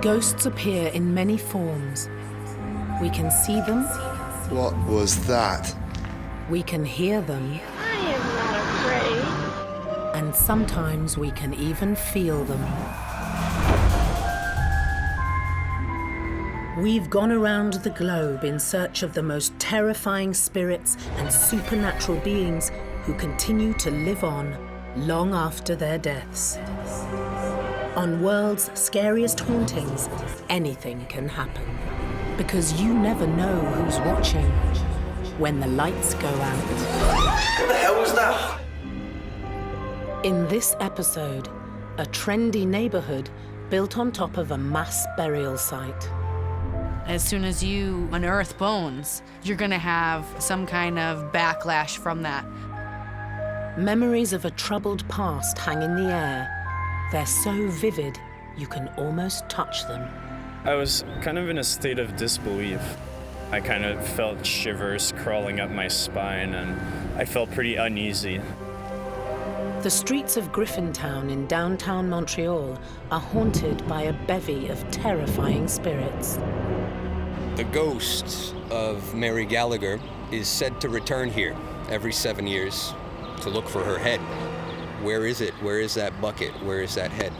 Ghosts appear in many forms. We can see them. What was that? We can hear them. I am not afraid. And sometimes we can even feel them. We've gone around the globe in search of the most terrifying spirits and supernatural beings who continue to live on long after their deaths. On World's Scariest Hauntings, anything can happen. Because you never know who's watching when the lights go out. What the hell was that? In this episode, a trendy neighborhood built on top of a mass burial site. As soon as you unearth bones, you're gonna have some kind of backlash from that. Memories of a troubled past hang in the air. They're so vivid, you can almost touch them. I was kind of in a state of disbelief. I kind of felt shivers crawling up my spine, and I felt pretty uneasy. The streets of Griffintown in downtown Montreal are haunted by a bevy of terrifying spirits. The ghost of Mary Gallagher is said to return here every 7 years to look for her head. Where is it? Where is that bucket? Where is that head?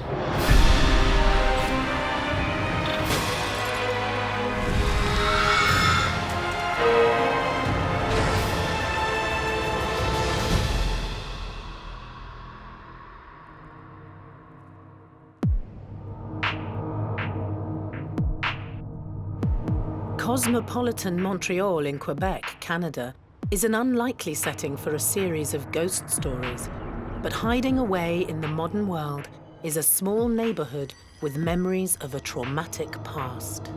Cosmopolitan Montreal in Quebec, Canada, is an unlikely setting for a series of ghost stories. But hiding away in the modern world is a small neighborhood with memories of a traumatic past.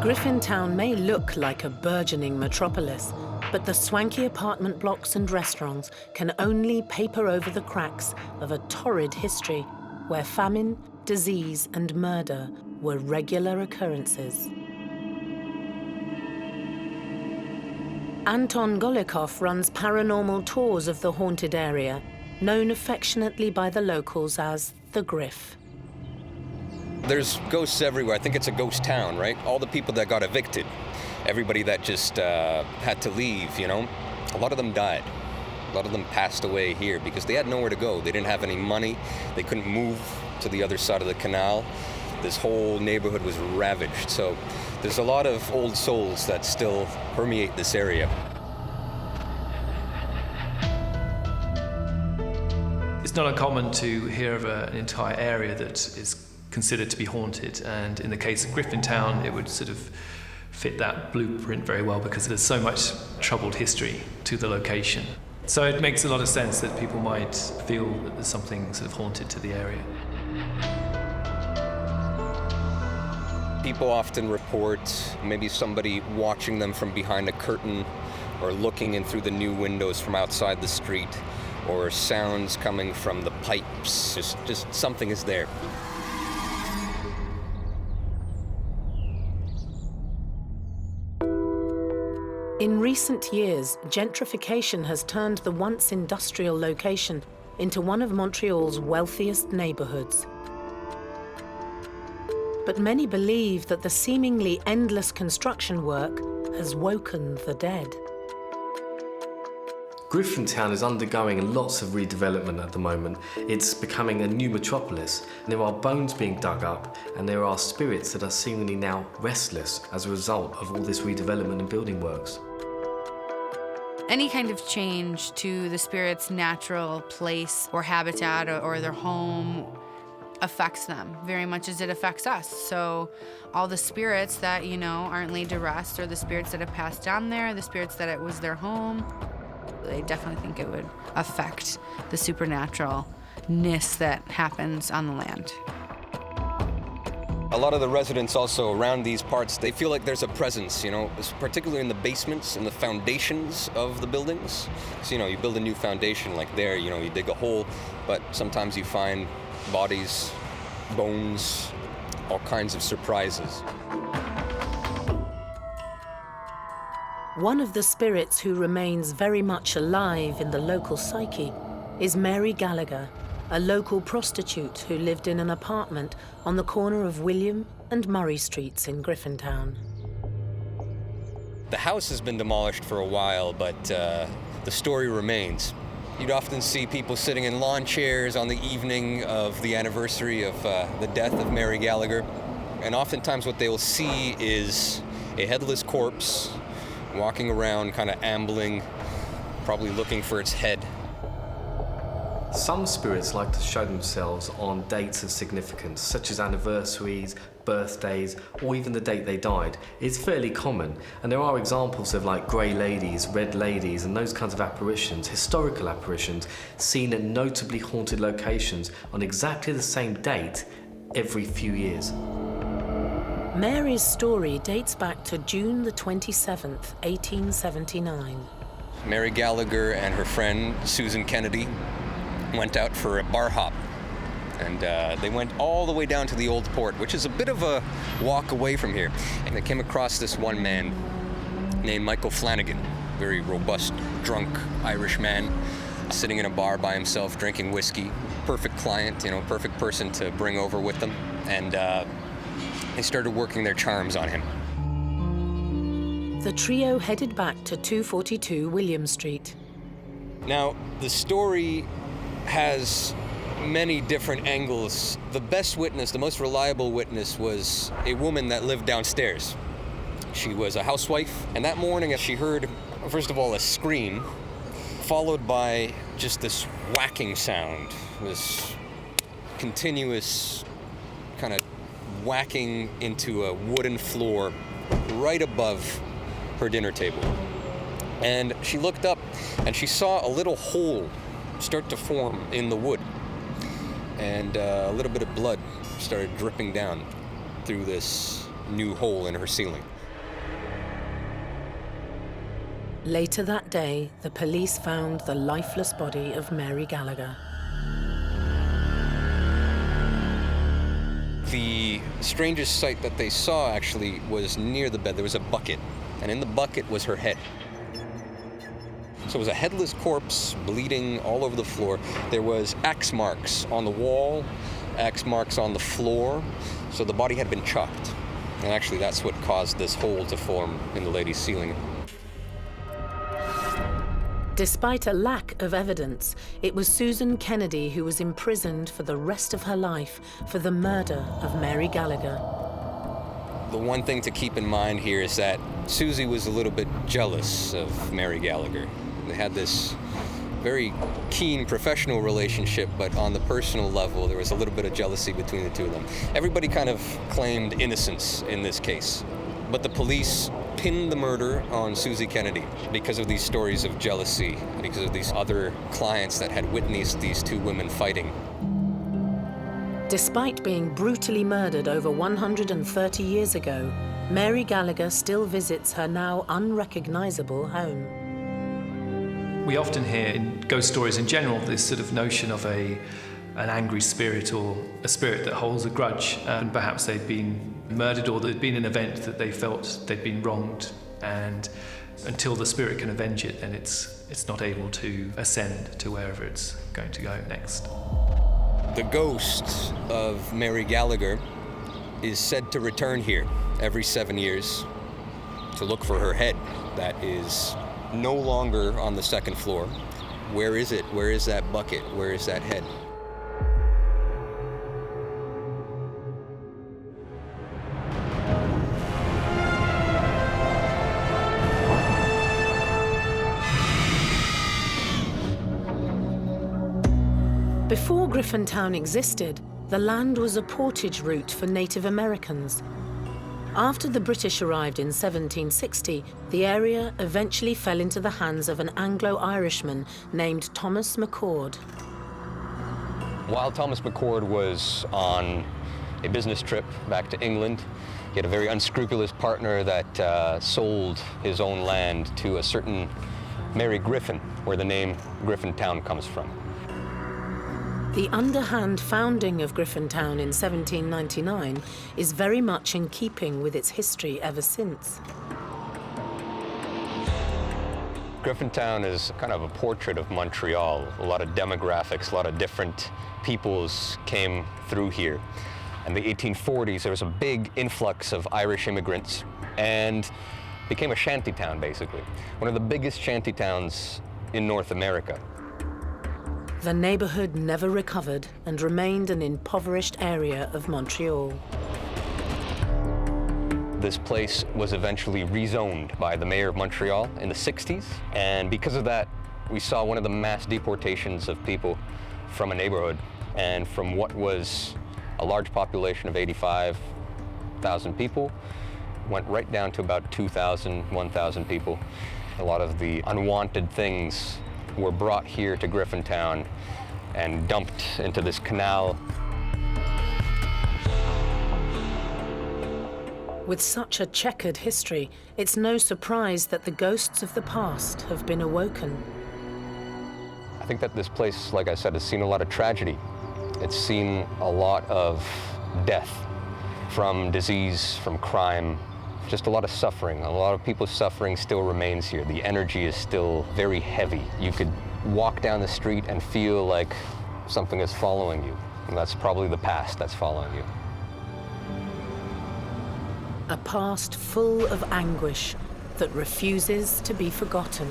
Griffintown may look like a burgeoning metropolis, but the swanky apartment blocks and restaurants can only paper over the cracks of a torrid history where famine, disease, and murder were regular occurrences. Anton Golikov runs paranormal tours of the haunted area, known affectionately by the locals as the Griff. There's ghosts everywhere. I think it's a ghost town, right? All the people that got evicted, everybody that just had to leave, you know, a lot of them died. A lot of them passed away here because they had nowhere to go. They didn't have any money. They couldn't move to the other side of the canal. This whole neighborhood was ravaged. So there's a lot of old souls that still permeate this area. It's not uncommon to hear of an entire area that is considered to be haunted, and in the case of Griffintown, it would sort of fit that blueprint very well because there's so much troubled history to the location. So it makes a lot of sense that people might feel that there's something sort of haunted to the area. People often report maybe somebody watching them from behind a curtain or looking in through the new windows from outside the street, or sounds coming from the pipes. Just something is there. In recent years, gentrification has turned the once industrial location into one of Montreal's wealthiest neighborhoods. But many believe that the seemingly endless construction work has woken the dead. Griffintown is undergoing lots of redevelopment at the moment. It's becoming a new metropolis. There are bones being dug up, and there are spirits that are seemingly now restless as a result of all this redevelopment and building works. Any kind of change to the spirit's natural place or habitat or their home affects them very much as it affects us. So all the spirits that, you know, aren't laid to rest, or the spirits that have passed down there, the spirits that it was their home, they definitely think it would affect the supernaturalness that happens on the land. A lot of the residents also around these parts, they feel like there's a presence, you know, particularly in the basements and the foundations of the buildings. So, you know, you build a new foundation like there, you know, you dig a hole, but sometimes you find bodies, bones, all kinds of surprises. One of the spirits who remains very much alive in the local psyche is Mary Gallagher, a local prostitute who lived in an apartment on the corner of William and Murray Streets in Griffintown. The house has been demolished for a while, but the story remains. You'd often see people sitting in lawn chairs on the evening of the anniversary of the death of Mary Gallagher. And oftentimes what they will see is a headless corpse walking around, kind of ambling, probably looking for its head. Some spirits like to show themselves on dates of significance, such as anniversaries, birthdays, or even the date they died. It's fairly common, and there are examples of like grey ladies, red ladies, and those kinds of apparitions, historical apparitions, seen at notably haunted locations on exactly the same date every few years. Mary's story dates back to June the 27th, 1879. Mary Gallagher and her friend Susan Kennedy went out for a bar hop. And they went all the way down to the Old Port, which is a bit of a walk away from here. And they came across this one man named Michael Flanagan, very robust, drunk Irish man, sitting in a bar by himself, drinking whiskey. Perfect client, perfect person to bring over with them. And they started working their charms on him. The trio headed back to 242 William Street. Now, the story has many different angles. The best witness, the most reliable witness, was a woman that lived downstairs. She was a housewife, and that morning she heard, first of all, a scream, followed by just this whacking sound, this continuous kind of whacking into a wooden floor right above her dinner table. And she looked up and she saw a little hole start to form in the wood. And a little bit of blood started dripping down through this new hole in her ceiling. Later that day, the police found the lifeless body of Mary Gallagher. The strangest sight that they saw actually was near the bed. There was a bucket, and in the bucket was her head. So it was a headless corpse bleeding all over the floor. There was axe marks on the wall, axe marks on the floor, so the body had been chopped. And actually that's what caused this hole to form in the lady's ceiling. Despite a lack of evidence, it was Susan Kennedy who was imprisoned for the rest of her life for the murder of Mary Gallagher. The one thing to keep in mind here is that Susie was a little bit jealous of Mary Gallagher. They had this very keen professional relationship, but on the personal level, there was a little bit of jealousy between the two of them. Everybody kind of claimed innocence in this case, but the police pinned the murder on Susie Kennedy because of these stories of jealousy, because of these other clients that had witnessed these two women fighting. Despite being brutally murdered over 130 years ago, Mary Gallagher still visits her now unrecognizable home. We often hear in ghost stories in general this sort of notion of an angry spirit or a spirit that holds a grudge, and perhaps they'd been murdered or there'd been an event that they felt they'd been wronged, and until the spirit can avenge it, then it's not able to ascend to wherever it's going to go next. The ghost of Mary Gallagher is said to return here every 7 years to look for her head that is no longer on the second floor. Where is it? Where is that bucket? Where is that head? Before Griffintown existed, the land was a portage route for Native Americans. After the British arrived in 1760, the area eventually fell into the hands of an Anglo-Irishman named Thomas McCord. While Thomas McCord was on a business trip back to England, he had a very unscrupulous partner that sold his own land to a certain Mary Griffin, where the name Griffintown comes from. The underhand founding of Griffintown in 1799 is very much in keeping with its history ever since. Griffintown is kind of a portrait of Montreal. A lot of demographics, a lot of different peoples came through here. In the 1840s, there was a big influx of Irish immigrants and became a shantytown, basically. One of the biggest shantytowns in North America. The neighborhood never recovered and remained an impoverished area of Montreal. This place was eventually rezoned by the mayor of Montreal in the 60s, and because of that, we saw one of the mass deportations of people from a neighborhood, and from what was a large population of 85,000 people, went right down to about 2,000, 1,000 people. A lot of the unwanted things were brought here to Griffintown and dumped into this canal. With such a checkered history, it's no surprise that the ghosts of the past have been awoken. I think that this place, like I said, has seen a lot of tragedy. It's seen a lot of death from disease, from crime, just a lot of suffering. A lot of people's suffering still remains here. The energy is still very heavy. You could walk down the street and feel like something is following you. And that's probably the past that's following you. A past full of anguish that refuses to be forgotten.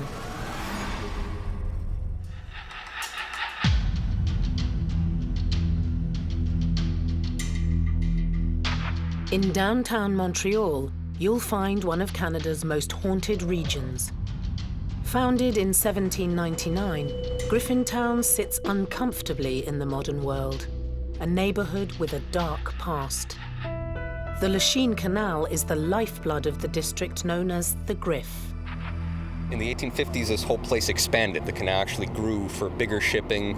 In downtown Montreal, you'll find one of Canada's most haunted regions. Founded in 1799, Griffintown sits uncomfortably in the modern world, a neighborhood with a dark past. The Lachine Canal is the lifeblood of the district known as the Griff. In the 1850s, this whole place expanded. The canal actually grew for bigger shipping,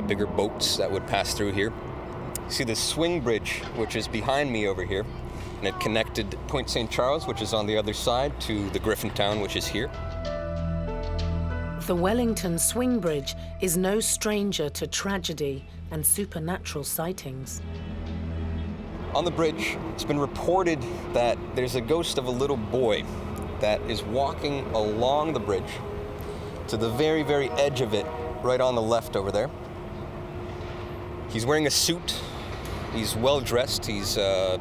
bigger boats that would pass through here. You see this swing bridge, which is behind me over here, and it connected Point St. Charles, which is on the other side, to the Griffintown, which is here. The Wellington swing bridge is no stranger to tragedy and supernatural sightings. On the bridge, it's been reported that there's a ghost of a little boy that is walking along the bridge to the very, very edge of it, right on the left over there. He's wearing a suit. He's well dressed. He's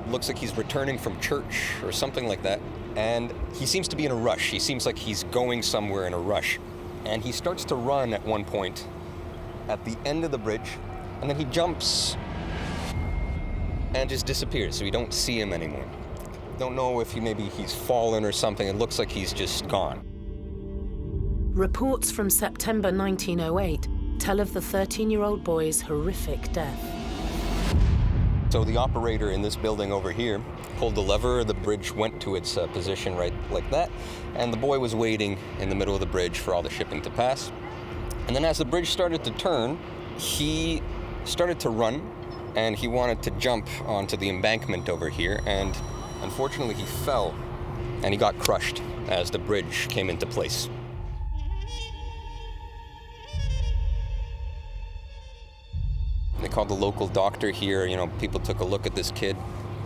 looks like he's returning from church or something like that. And he seems to be in a rush. He seems like he's going somewhere in a rush. And he starts to run at one point at the end of the bridge, and then he jumps and just disappears, so we don't see him anymore. Don't know if he's fallen or something. It looks like he's just gone. Reports from September 1908 tell of the 13-year-old boy's horrific death. So the operator in this building over here pulled the lever, the bridge went to its position right like that, and the boy was waiting in the middle of the bridge for all the shipping to pass. And then as the bridge started to turn, he started to run, and he wanted to jump onto the embankment over here, and unfortunately he fell, and he got crushed as the bridge came into place. They called the local doctor here. People took a look at this kid.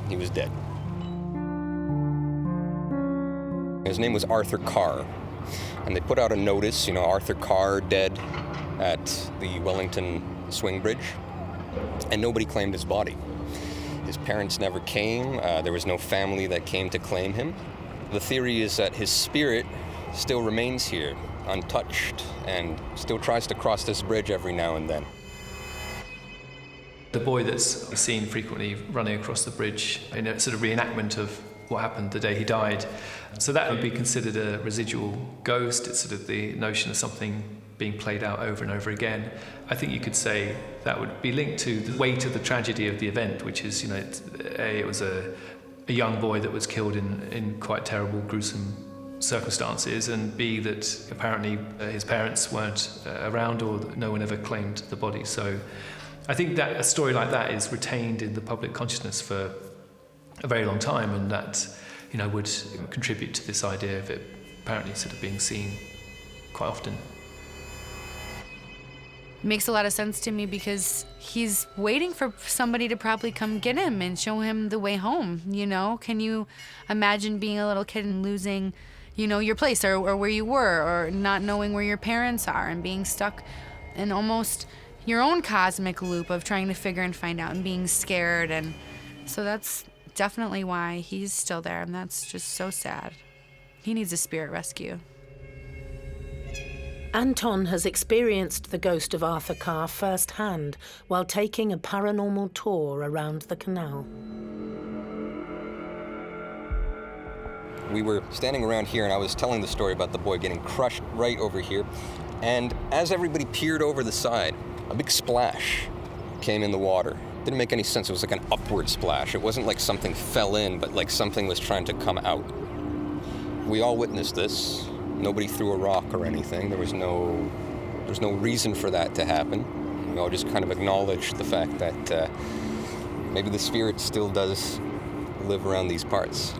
He was dead. His name was Arthur Carr, and they put out a notice, Arthur Carr dead at the Wellington swing bridge, and nobody claimed his body. His parents never came. There was no family that came to claim him. The theory is that his spirit still remains here, untouched, and still tries to cross this bridge every now and then. The boy that's seen frequently running across the bridge in a sort of reenactment of what happened the day he died. So that would be considered a residual ghost. It's sort of the notion of something being played out over and over again. I think you could say that would be linked to the weight of the tragedy of the event, which is, it was a young boy that was killed in quite terrible, gruesome circumstances, and B, that apparently his parents weren't around, or no one ever claimed the body. So I think that a story like that is retained in the public consciousness for a very long time, and that would contribute to this idea of it apparently sort of being seen quite often. Makes a lot of sense to me, because he's waiting for somebody to probably come get him and show him the way home. Can you imagine being a little kid and losing you know, your place or where you were, or not knowing where your parents are and being stuck in almost your own cosmic loop of trying to figure and find out and being scared. And so that's definitely why he's still there, and that's just so sad. He needs a spirit rescue. Anton has experienced the ghost of Arthur Carr firsthand while taking a paranormal tour around the canal. We were standing around here and I was telling the story about the boy getting crushed right over here. And as everybody peered over the side, a big splash came in the water. Didn't make any sense. It was like an upward splash. It wasn't like something fell in, but like something was trying to come out. We all witnessed this. Nobody threw a rock or anything. There's no reason for that to happen. We all just kind of acknowledged the fact that maybe the spirit still does live around these parts.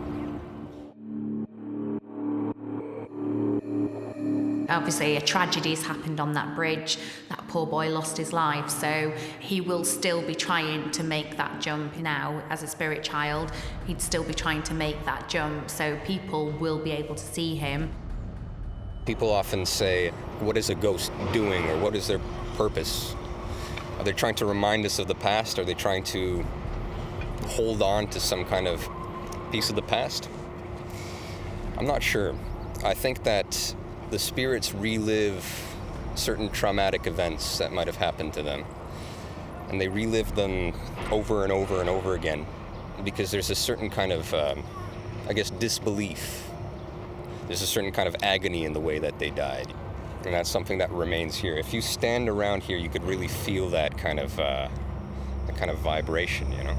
Obviously, a tragedy has happened on that bridge. That poor boy lost his life, so he will still be trying to make that jump now. As a spirit child, he'd still be trying to make that jump, so people will be able to see him. People often say, what is a ghost doing, or what is their purpose? Are they trying to remind us of the past? Are they trying to hold on to some kind of piece of the past? I'm not sure. I think that the spirits relive certain traumatic events that might have happened to them. And they relive them over and over and over again because there's a certain kind of, disbelief. There's a certain kind of agony in the way that they died. And that's something that remains here. If you stand around here, you could really feel that kind of vibration, you know?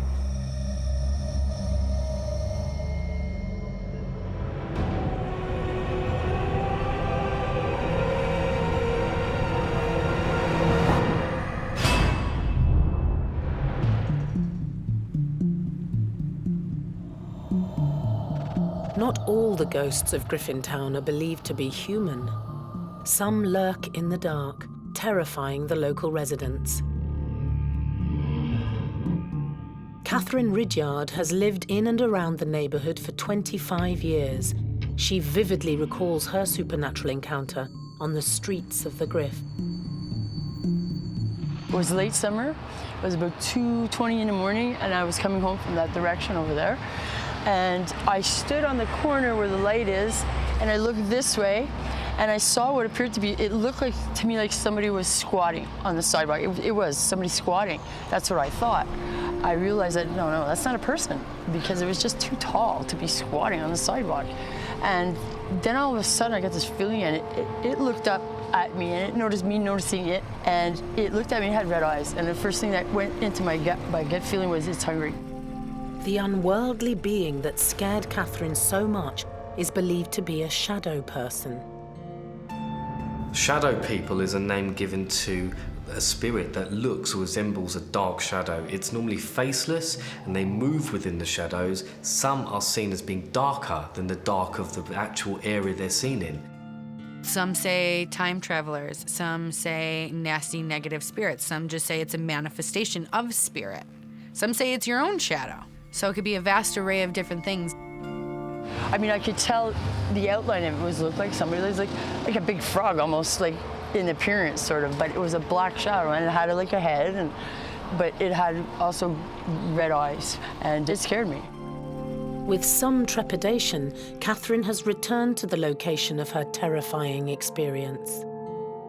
Not all the ghosts of Griffintown are believed to be human. Some lurk in the dark, terrifying the local residents. Catherine Ridyard has lived in and around the neighbourhood for 25 years. She vividly recalls her supernatural encounter on the streets of the Griff. It was late summer. It was about 2:20 in the morning, and I was coming home from that direction over there. And I stood on the corner where the light is, and I looked this way, and I saw what appeared to be, it looked like to me like somebody was squatting on the sidewalk. It was somebody squatting. That's what I thought. I realized that, no, that's not a person, because it was just too tall to be squatting on the sidewalk. And then all of a sudden I got this feeling, and it looked up at me, and it noticed me noticing it, and it looked at me and had red eyes. And the first thing that went into my gut feeling was, it's hungry. The unworldly being that scared Catherine so much is believed to be a shadow person. Shadow people is a name given to a spirit that looks or resembles a dark shadow. It's normally faceless and they move within the shadows. Some are seen as being darker than the dark of the actual area they're seen in. Some say time travelers, some say nasty negative spirits, some just say it's a manifestation of spirit. Some say it's your own shadow. So it could be a vast array of different things. I mean, I could tell the outline of it looked like somebody was like a big frog, almost like in appearance, sort of. But it was a black shadow, and it had like a head, but it had also red eyes, and it scared me. With some trepidation, Catherine has returned to the location of her terrifying experience.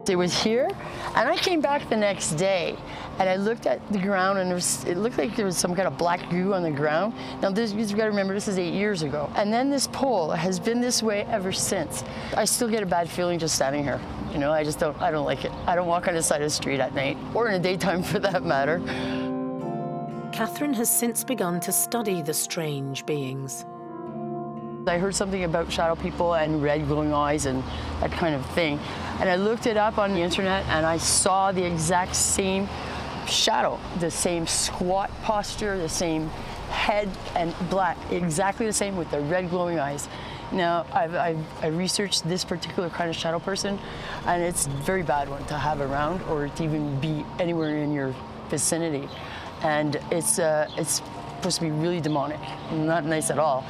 It was here, and I came back the next day, and I looked at the ground, and it looked like there was some kind of black goo on the ground. Now, you've got to remember, this is 8 years ago. And then this pole has been this way ever since. I still get a bad feeling just standing here. You know, I don't like it. I don't walk on the side of the street at night, or in the daytime for that matter. Catherine has since begun to study the strange beings. I heard something about shadow people and red glowing eyes and that kind of thing. And I looked it up on the internet, and I saw the exact same shadow, the same squat posture, the same head and black, exactly the same with the red glowing eyes. Now, I researched this particular kind of shadow person, and it's a very bad one to have around or to even be anywhere in your vicinity. And it's supposed to be really demonic, not nice at all.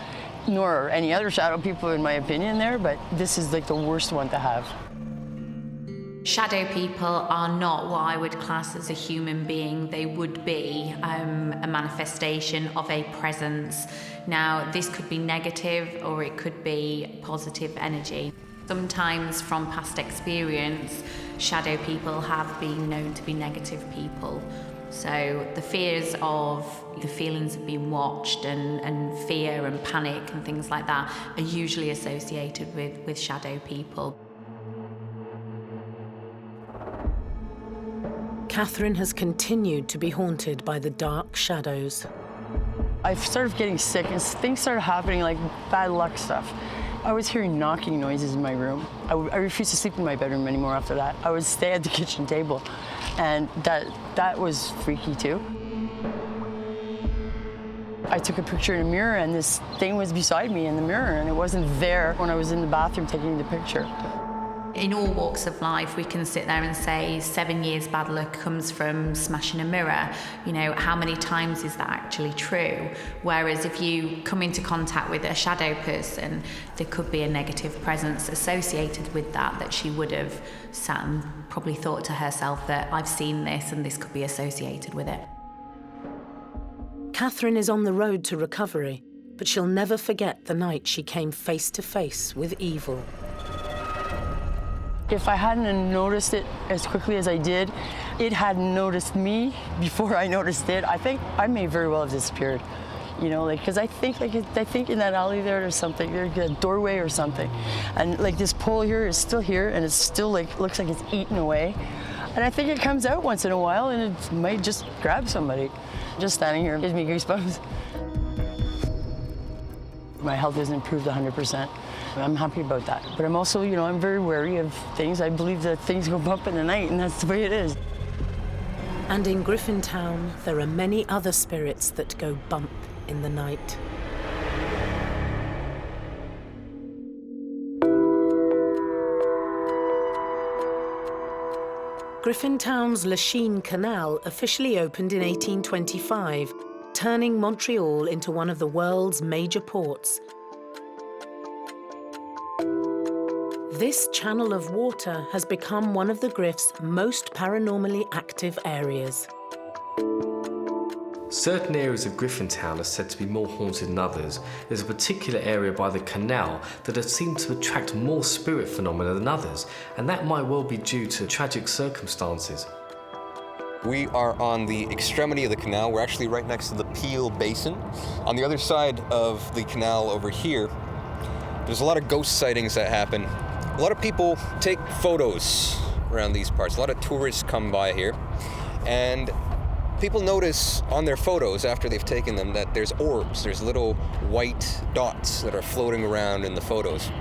nor any other shadow people in my opinion there, but this is like the worst one to have. Shadow people are not what I would class as a human being. They would be a manifestation of a presence. Now, this could be negative or it could be positive energy. Sometimes from past experience, shadow people have been known to be negative people. So the fears of the feelings of being watched and fear and panic and things like that are usually associated with shadow people. Catherine has continued to be haunted by the dark shadows. I started getting sick and things started happening, like bad luck stuff. I was hearing knocking noises in my room. I refused to sleep in my bedroom anymore after that. I would stay at the kitchen table, and that was freaky too. I took a picture in a mirror and this thing was beside me in the mirror and it wasn't there when I was in the bathroom taking the picture. In all walks of life, we can sit there and say 7 years bad luck comes from smashing a mirror. You know, how many times is that actually true? Whereas if you come into contact with a shadow person, there could be a negative presence associated with that she would have sat and probably thought to herself that I've seen this and this could be associated with it. Catherine is on the road to recovery, but she'll never forget the night she came face to face with evil. If I hadn't noticed it as quickly as I did, it hadn't noticed me before I noticed it. I think I may very well have disappeared, you know, like, because I think in that alley there's something, there's a doorway or something, and like this pole here is still here, and it's still like looks like it's eaten away, and I think it comes out once in a while, and it might just grab somebody. Just standing here gives me goosebumps. My health has improved 100%. I'm happy about that. But I'm also, you know, I'm very wary of things. I believe that things go bump in the night, and that's the way it is. And in Griffintown, there are many other spirits that go bump in the night. Griffintown's Lachine Canal officially opened in 1825, turning Montreal into one of the world's major ports. This channel of water has become one of the Griff's most paranormally active areas. Certain areas of Griffintown are said to be more haunted than others. There's a particular area by the canal that has seemed to attract more spirit phenomena than others, and that might well be due to tragic circumstances. We are on the extremity of the canal. We're actually right next to the Peel Basin. On the other side of the canal over here, there's a lot of ghost sightings that happen. A lot of people take photos around these parts. A lot of tourists come by here, and people notice on their photos after they've taken them that there's orbs. There's little white dots that are floating around in the photos.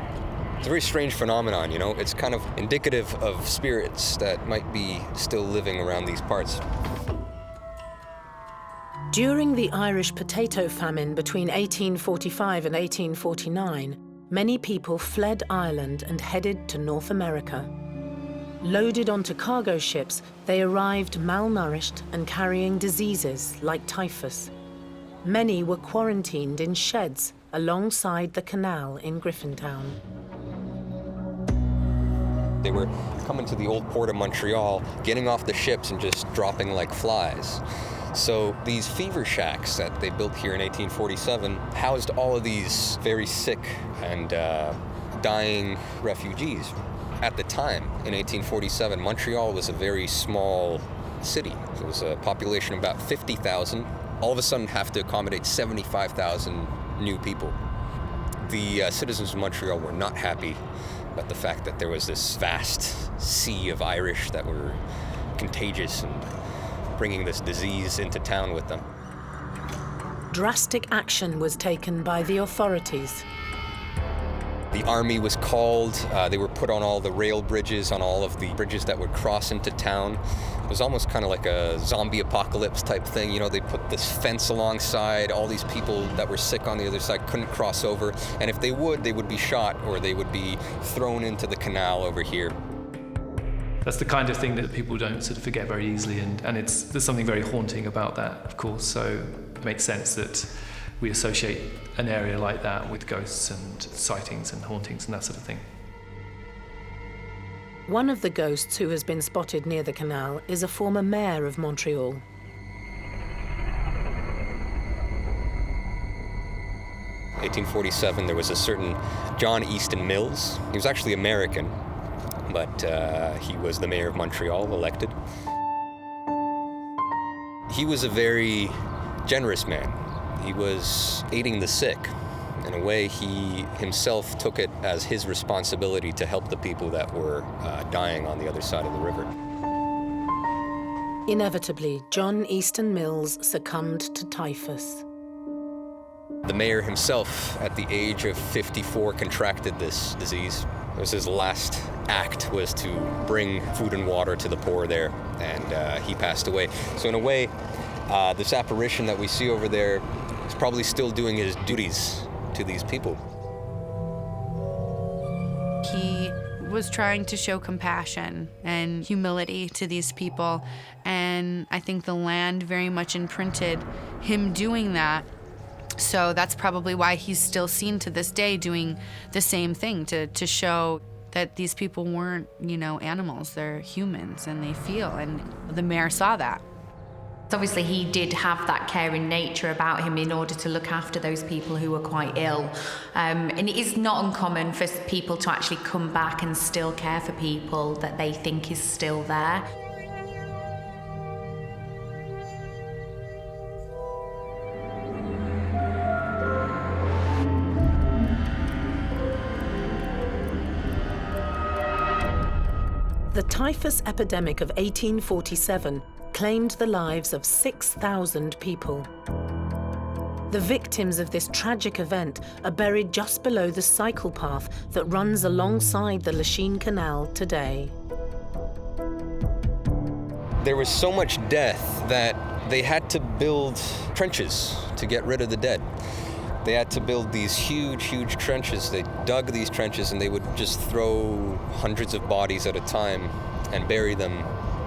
It's a very strange phenomenon, you know? It's kind of indicative of spirits that might be still living around these parts. During the Irish potato famine between 1845 and 1849, many people fled Ireland and headed to North America. Loaded onto cargo ships, they arrived malnourished and carrying diseases like typhus. Many were quarantined in sheds alongside the canal in Griffintown. They were coming to the old port of Montreal, getting off the ships and just dropping like flies. So these fever shacks that they built here in 1847 housed all of these very sick and dying refugees. At the time, in 1847, Montreal was a very small city. It was a population of about 50,000. All of a sudden have to accommodate 75,000 new people. The citizens of Montreal were not happy about the fact that there was this vast sea of Irish that were contagious and bringing this disease into town with them. Drastic action was taken by the authorities. The army was called. They were put on all the rail bridges, on all of the bridges that would cross into town. It was almost kind of like a zombie apocalypse type thing. You know, they put this fence alongside. All these people that were sick on the other side couldn't cross over. And if they would be shot or they would be thrown into the canal over here. That's the kind of thing that people don't sort of forget very easily, and there's something very haunting about that, of course, so it makes sense that we associate an area like that with ghosts and sightings and hauntings and that sort of thing. One of the ghosts who has been spotted near the canal is a former mayor of Montreal. In 1847, there was a certain John Easton Mills. He was actually American, but he was the mayor of Montreal, elected. He was a very generous man. He was aiding the sick. In a way, he himself took it as his responsibility to help the people that were dying on the other side of the river. Inevitably, John Easton Mills succumbed to typhus. The mayor himself, at the age of 54, contracted this disease. It was his last act, was to bring food and water to the poor there, and he passed away. So in a way, this apparition that we see over there is probably still doing his duties to these people. He was trying to show compassion and humility to these people, and I think the land very much imprinted him doing that. So that's probably why he's still seen to this day doing the same thing, to show that these people weren't, animals. They're humans and they feel, and the mayor saw that. Obviously, he did have that caring nature about him in order to look after those people who were quite ill. And it is not uncommon for people to actually come back and still care for people that they think is still there. The typhus epidemic of 1847 claimed the lives of 6,000 people. The victims of this tragic event are buried just below the cycle path that runs alongside the Lachine Canal today. There was so much death that they had to build trenches to get rid of the dead. They had to build these huge, huge trenches. They dug these trenches and they would just throw hundreds of bodies at a time and bury them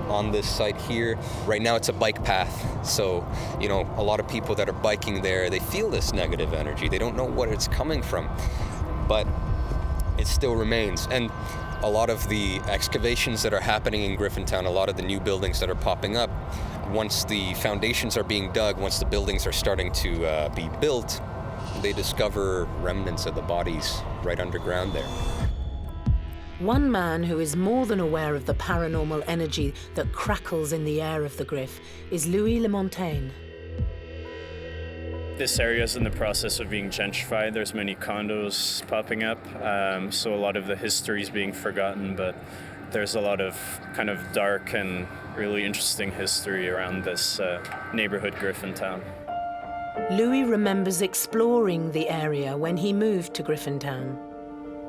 on this site here. Right now it's a bike path, so a lot of people that are biking there, they feel this negative energy. They don't know what it's coming from, but it still remains. And a lot of the excavations that are happening in Griffintown, a lot of the new buildings that are popping up, once the foundations are being dug, once the buildings are starting to be built, they discover remnants of the bodies right underground there. One man who is more than aware of the paranormal energy that crackles in the air of the Griff is Louis Lemontagne. This area is in the process of being gentrified. There's many condos popping up, so a lot of the history is being forgotten, but there's a lot of kind of dark and really interesting history around this neighborhood, Griffintown. Louis remembers exploring the area when he moved to Griffintown.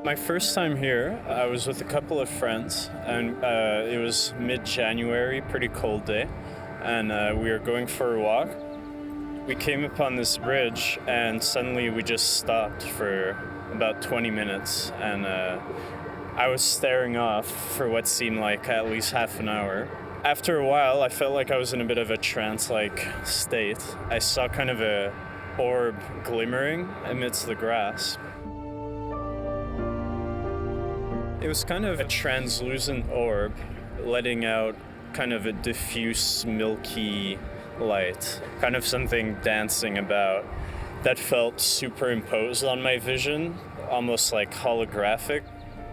My first time here, I was with a couple of friends, and it was mid-January, pretty cold day, and we were going for a walk. We came upon this bridge, and suddenly we just stopped for about 20 minutes, and I was staring off for what seemed like at least half an hour. After a while, I felt like I was in a bit of a trance-like state. I saw kind of a orb glimmering amidst the grass. It was kind of a translucent orb, letting out kind of a diffuse, milky light, kind of something dancing about that felt superimposed on my vision, almost like holographic.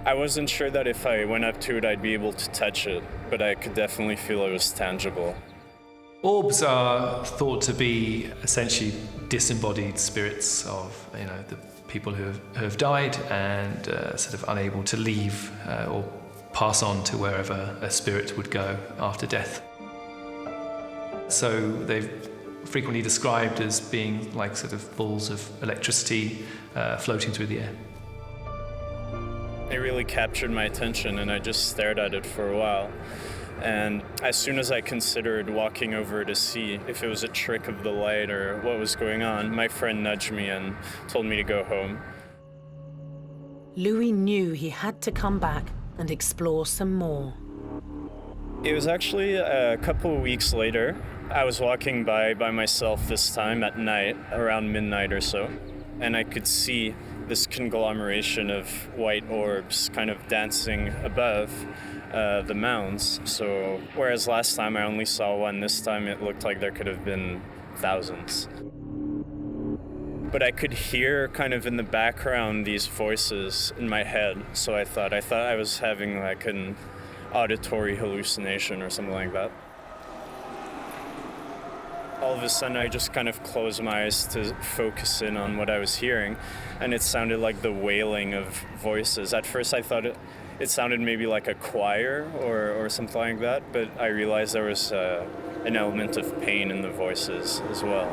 I wasn't sure that if I went up to it, I'd be able to touch it, but I could definitely feel it was tangible. Orbs are thought to be essentially disembodied spirits of, the people who have died and sort of unable to leave or pass on to wherever a spirit would go after death. So they're frequently described as being like sort of balls of electricity floating through the air. It really captured my attention, and I just stared at it for a while. And as soon as I considered walking over to see if it was a trick of the light or what was going on, my friend nudged me and told me to go home. Louis knew he had to come back and explore some more. It was actually a couple of weeks later. I was walking by myself this time at night, around midnight or so, and I could see this conglomeration of white orbs kind of dancing above the mounds. So whereas last time I only saw one, this time it looked like there could have been thousands. But I could hear kind of in the background these voices in my head, so I thought I was having like an auditory hallucination or something like that. All of a sudden, I just kind of closed my eyes to focus in on what I was hearing, and it sounded like the wailing of voices. At first, I thought it sounded maybe like a choir or something like that, but I realized there was an element of pain in the voices as well.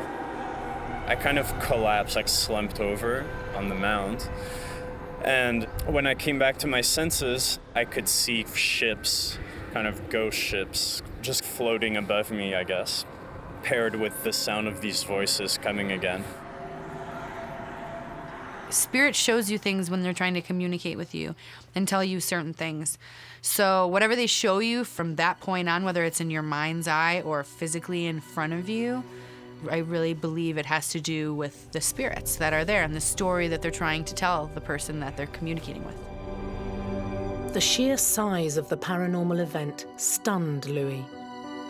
I kind of collapsed, like slumped over on the mound, and when I came back to my senses, I could see ships, kind of ghost ships, just floating above me, I guess, paired with the sound of these voices coming again. Spirit shows you things when they're trying to communicate with you and tell you certain things. So whatever they show you from that point on, whether it's in your mind's eye or physically in front of you, I really believe it has to do with the spirits that are there and the story that they're trying to tell the person that they're communicating with. The sheer size of the paranormal event stunned Louis.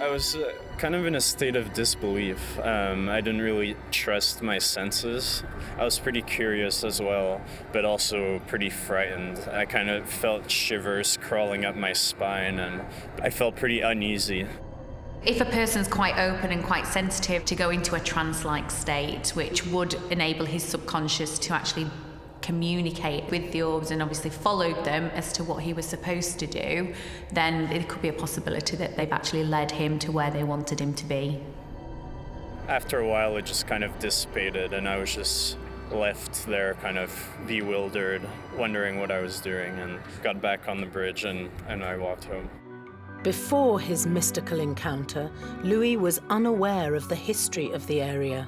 I was kind of in a state of disbelief. I didn't really trust my senses. I was pretty curious as well, but also pretty frightened. I kind of felt shivers crawling up my spine, and I felt pretty uneasy. If a person's quite open and quite sensitive, to go into a trance-like state, which would enable his subconscious to actually communicate with the orbs and obviously followed them as to what he was supposed to do, then it could be a possibility that they've actually led him to where they wanted him to be. After a while, it just kind of dissipated, and I was just left there kind of bewildered, wondering what I was doing, and got back on the bridge and I walked home. Before his mystical encounter, Louis was unaware of the history of the area.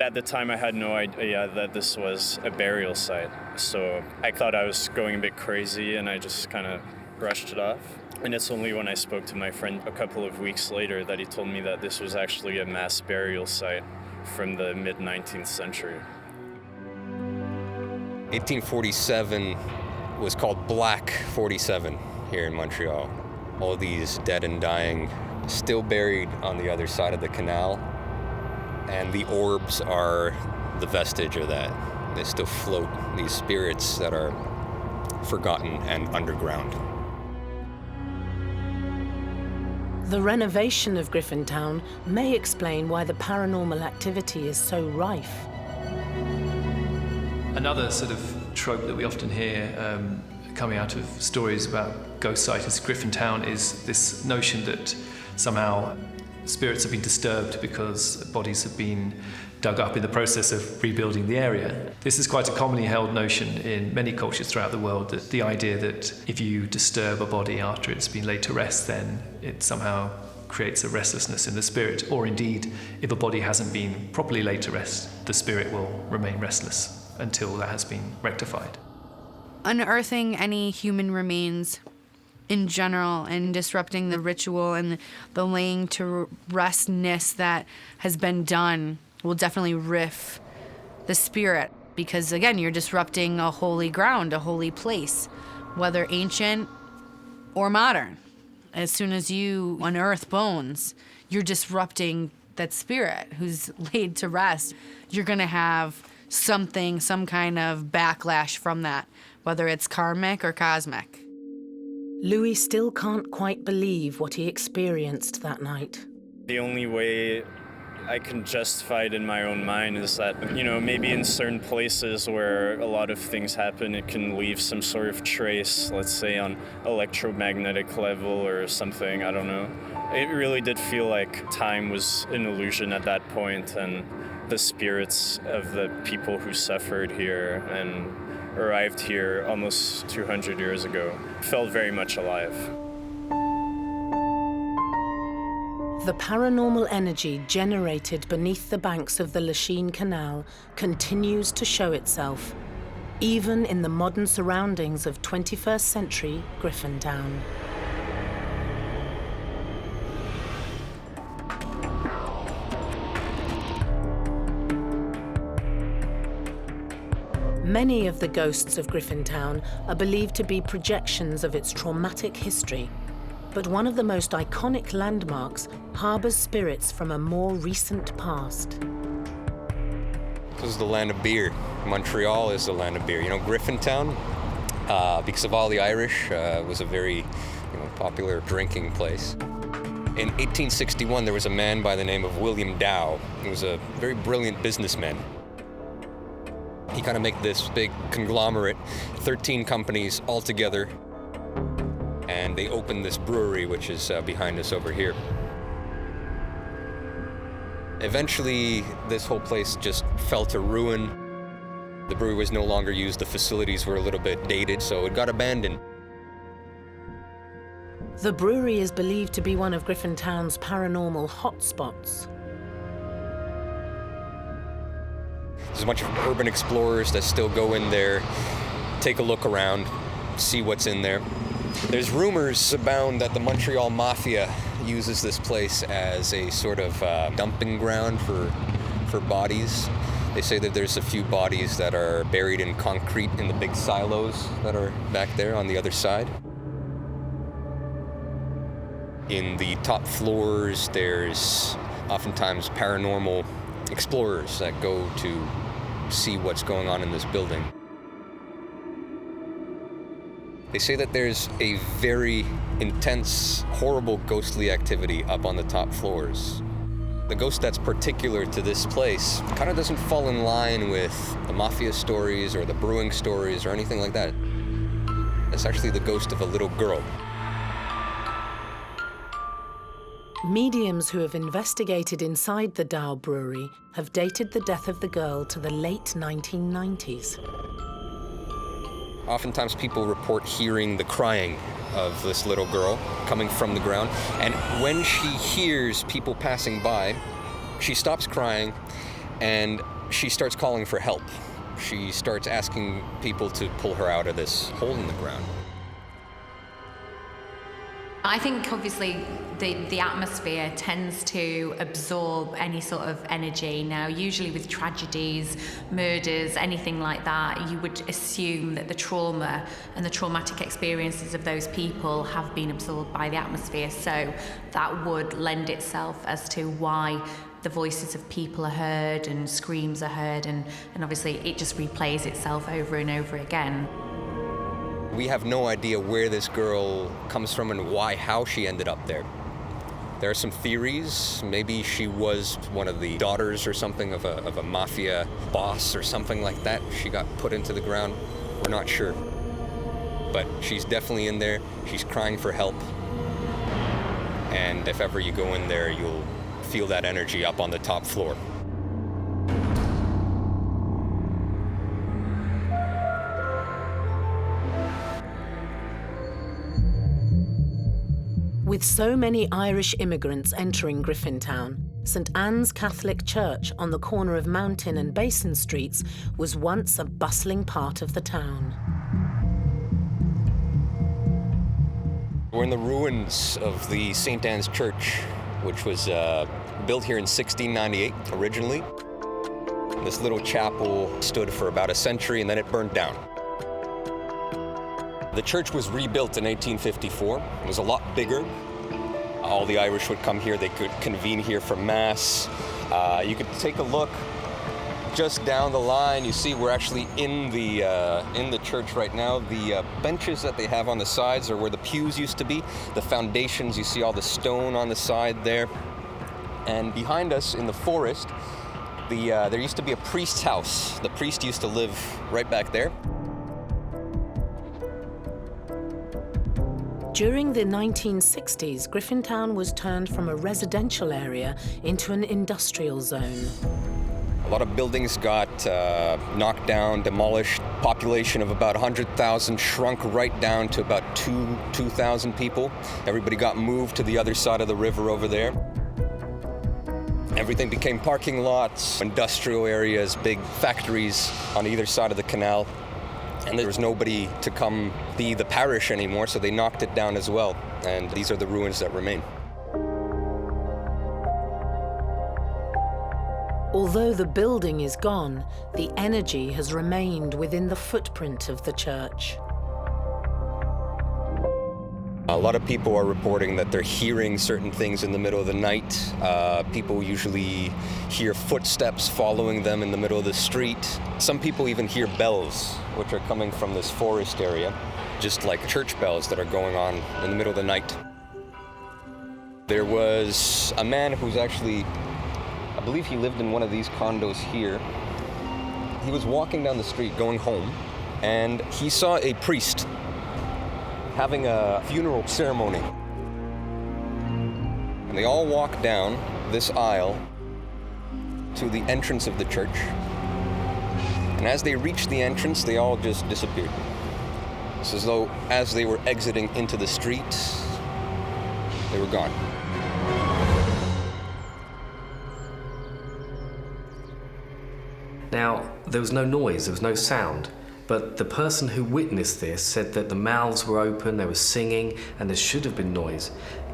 At the time, I had no idea that this was a burial site, so I thought I was going a bit crazy, and I just kind of brushed it off. And it's only when I spoke to my friend a couple of weeks later that he told me that this was actually a mass burial site from the mid-19th century. 1847 was called Black 47 here in Montreal. All these dead and dying still buried on the other side of the canal. And the orbs are the vestige of that. They still float, these spirits that are forgotten and underground. The renovation of Griffintown may explain why the paranormal activity is so rife. Another sort of trope that we often hear coming out of stories about ghost sightings in Griffintown is this notion that somehow spirits have been disturbed because bodies have been dug up in the process of rebuilding the area. This is quite a commonly held notion in many cultures throughout the world, that the idea that if you disturb a body after it's been laid to rest, then it somehow creates a restlessness in the spirit, or indeed, if a body hasn't been properly laid to rest, the spirit will remain restless until that has been rectified. Unearthing any human remains in general and disrupting the ritual and the laying to restness that has been done will definitely riff the spirit, because again, you're disrupting a holy ground, a holy place, whether ancient or modern. As soon as you unearth bones, you're disrupting that spirit who's laid to rest. You're gonna have some kind of backlash from that, whether it's karmic or cosmic. Louis still can't quite believe what he experienced that night. The only way I can justify it in my own mind is that, maybe in certain places where a lot of things happen, it can leave some sort of trace, let's say on electromagnetic level or something, I don't know. It really did feel like time was an illusion at that point, and the spirits of the people who suffered here and arrived here almost 200 years ago felt very much alive. The paranormal energy generated beneath the banks of the Lachine Canal continues to show itself, even in the modern surroundings of 21st century Griffintown. Many of the ghosts of Griffintown are believed to be projections of its traumatic history, but one of the most iconic landmarks harbors spirits from a more recent past. This is the land of beer. Montreal is the land of beer. You know, Griffintown, because of all the Irish, was a very popular drinking place. In 1861, there was a man by the name of William Dow. He was a very brilliant businessman. He kind of made this big conglomerate, 13 companies all together, and they opened this brewery, which is behind us over here. Eventually, this whole place just fell to ruin. The brewery was no longer used, the facilities were a little bit dated, so it got abandoned. The brewery is believed to be one of Griffintown's paranormal hotspots. There's a bunch of urban explorers that still go in there, take a look around, see what's in there. There's rumors abound that the Montreal Mafia uses this place as a sort of dumping ground for bodies. They say that there's a few bodies that are buried in concrete in the big silos that are back there on the other side. In the top floors, there's oftentimes paranormal explorers that go to see what's going on in this building. They say that there's a very intense, horrible ghostly activity up on the top floors. The ghost that's particular to this place kind of doesn't fall in line with the mafia stories or the brewing stories or anything like that. It's actually the ghost of a little girl. Mediums who have investigated inside the Dow Brewery have dated the death of the girl to the late 1990s. Oftentimes people report hearing the crying of this little girl coming from the ground, and when she hears people passing by, she stops crying and she starts calling for help. She starts asking people to pull her out of this hole in the ground. I think obviously the atmosphere tends to absorb any sort of energy. Now, usually with tragedies, murders, anything like that, you would assume that the trauma and the traumatic experiences of those people have been absorbed by the atmosphere. So that would lend itself as to why the voices of people are heard and screams are heard, and obviously it just replays itself over and over again. We have no idea where this girl comes from and how she ended up there. There are some theories. Maybe she was one of the daughters or something of a mafia boss or something like that. She got put into the ground. We're not sure. But she's definitely in there. She's crying for help. And if ever you go in there, you'll feel that energy up on the top floor. With so many Irish immigrants entering Griffintown, St. Anne's Catholic Church on the corner of Mountain and Basin Streets was once a bustling part of the town. We're in the ruins of the St. Anne's Church, which was built here in 1698 originally. This little chapel stood for about a century and then it burned down. The church was rebuilt in 1854. It was a lot bigger. All the Irish would come here. They could convene here for Mass. You could take a look just down the line. You see we're actually in the church right now. The benches that they have on the sides are where the pews used to be. The foundations, you see all the stone on the side there. And behind us in the forest, there used to be a priest's house. The priest used to live right back there. During the 1960s, Griffintown was turned from a residential area into an industrial zone. A lot of buildings got knocked down, demolished. Population of about 100,000 shrunk right down to about 2,000 people. Everybody got moved to the other side of the river over there. Everything became parking lots, industrial areas, big factories on either side of the canal. And there was nobody to come be the parish anymore, so they knocked it down as well. And these are the ruins that remain. Although the building is gone, the energy has remained within the footprint of the church. A lot of people are reporting that they're hearing certain things in the middle of the night. People usually hear footsteps following them in the middle of the street. Some people even hear bells, which are coming from this forest area, just like church bells that are going on in the middle of the night. There was a man who's actually, I believe he lived in one of these condos here. He was walking down the street going home, and he saw a priest having a funeral ceremony. And they all walked down this aisle to the entrance of the church. And as they reached the entrance, they all just disappeared. It's as though as they were exiting into the street, they were gone. Now, there was no noise, there was no sound. But the person who witnessed this said that the mouths were open, they were singing, and there should have been noise.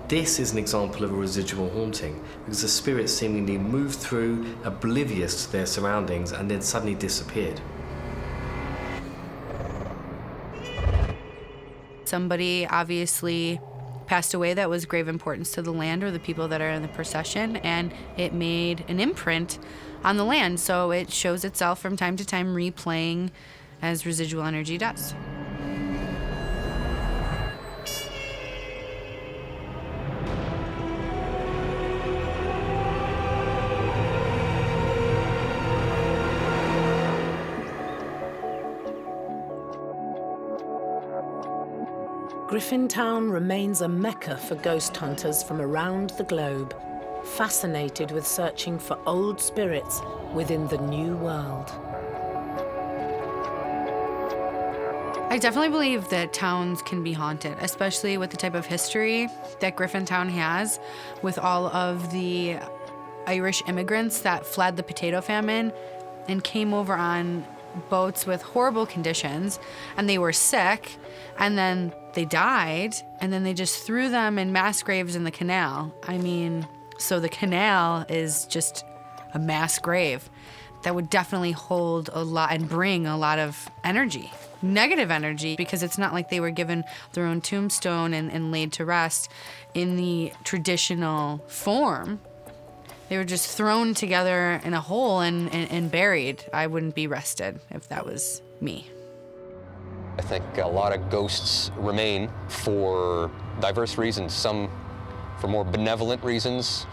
This is an example of a residual haunting, because the spirits seemingly moved through, oblivious to their surroundings, and then suddenly disappeared. Somebody obviously passed away that was grave importance to the land or the people that are in the procession, and it made an imprint on the land, so it shows itself from time to time replaying as residual energy does. Griffintown remains a mecca for ghost hunters from around the globe, fascinated with searching for old spirits within the new world. I definitely believe that towns can be haunted, especially with the type of history that Griffintown has, with all of the Irish immigrants that fled the potato famine and came over on boats with horrible conditions, and they were sick, and then they died, and then they just threw them in mass graves in the canal. I mean, so the canal is just a mass grave that would definitely hold a lot and bring a lot of energy. Negative energy, because it's not like they were given their own tombstone and laid to rest in the traditional form. They were just thrown together in a hole and buried. I wouldn't be rested if that was me. I think a lot of ghosts remain for diverse reasons, some for more benevolent reasons,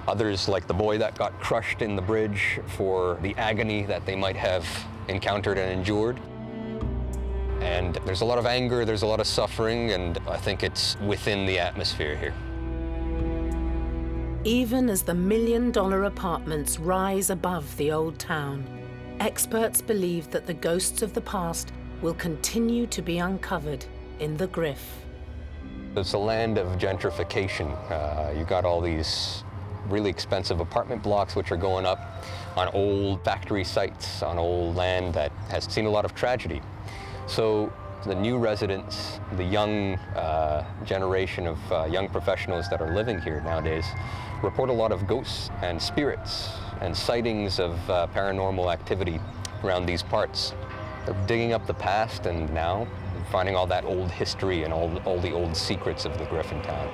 others, like the boy that got crushed in the bridge, for the agony that they might have encountered and endured. And there's a lot of anger, there's a lot of suffering, and I think it's within the atmosphere here. Even as the million-dollar apartments rise above the old town, experts believe that the ghosts of the past will continue to be uncovered in the Griff. It's a land of gentrification. You got all these really expensive apartment blocks which are going up on old factory sites, on old land that has seen a lot of tragedy. So the new residents, the young generation of young professionals that are living here nowadays, report a lot of ghosts and spirits and sightings of paranormal activity around these parts. They're digging up the past and now finding all that old history and all the old secrets of the Griffintown.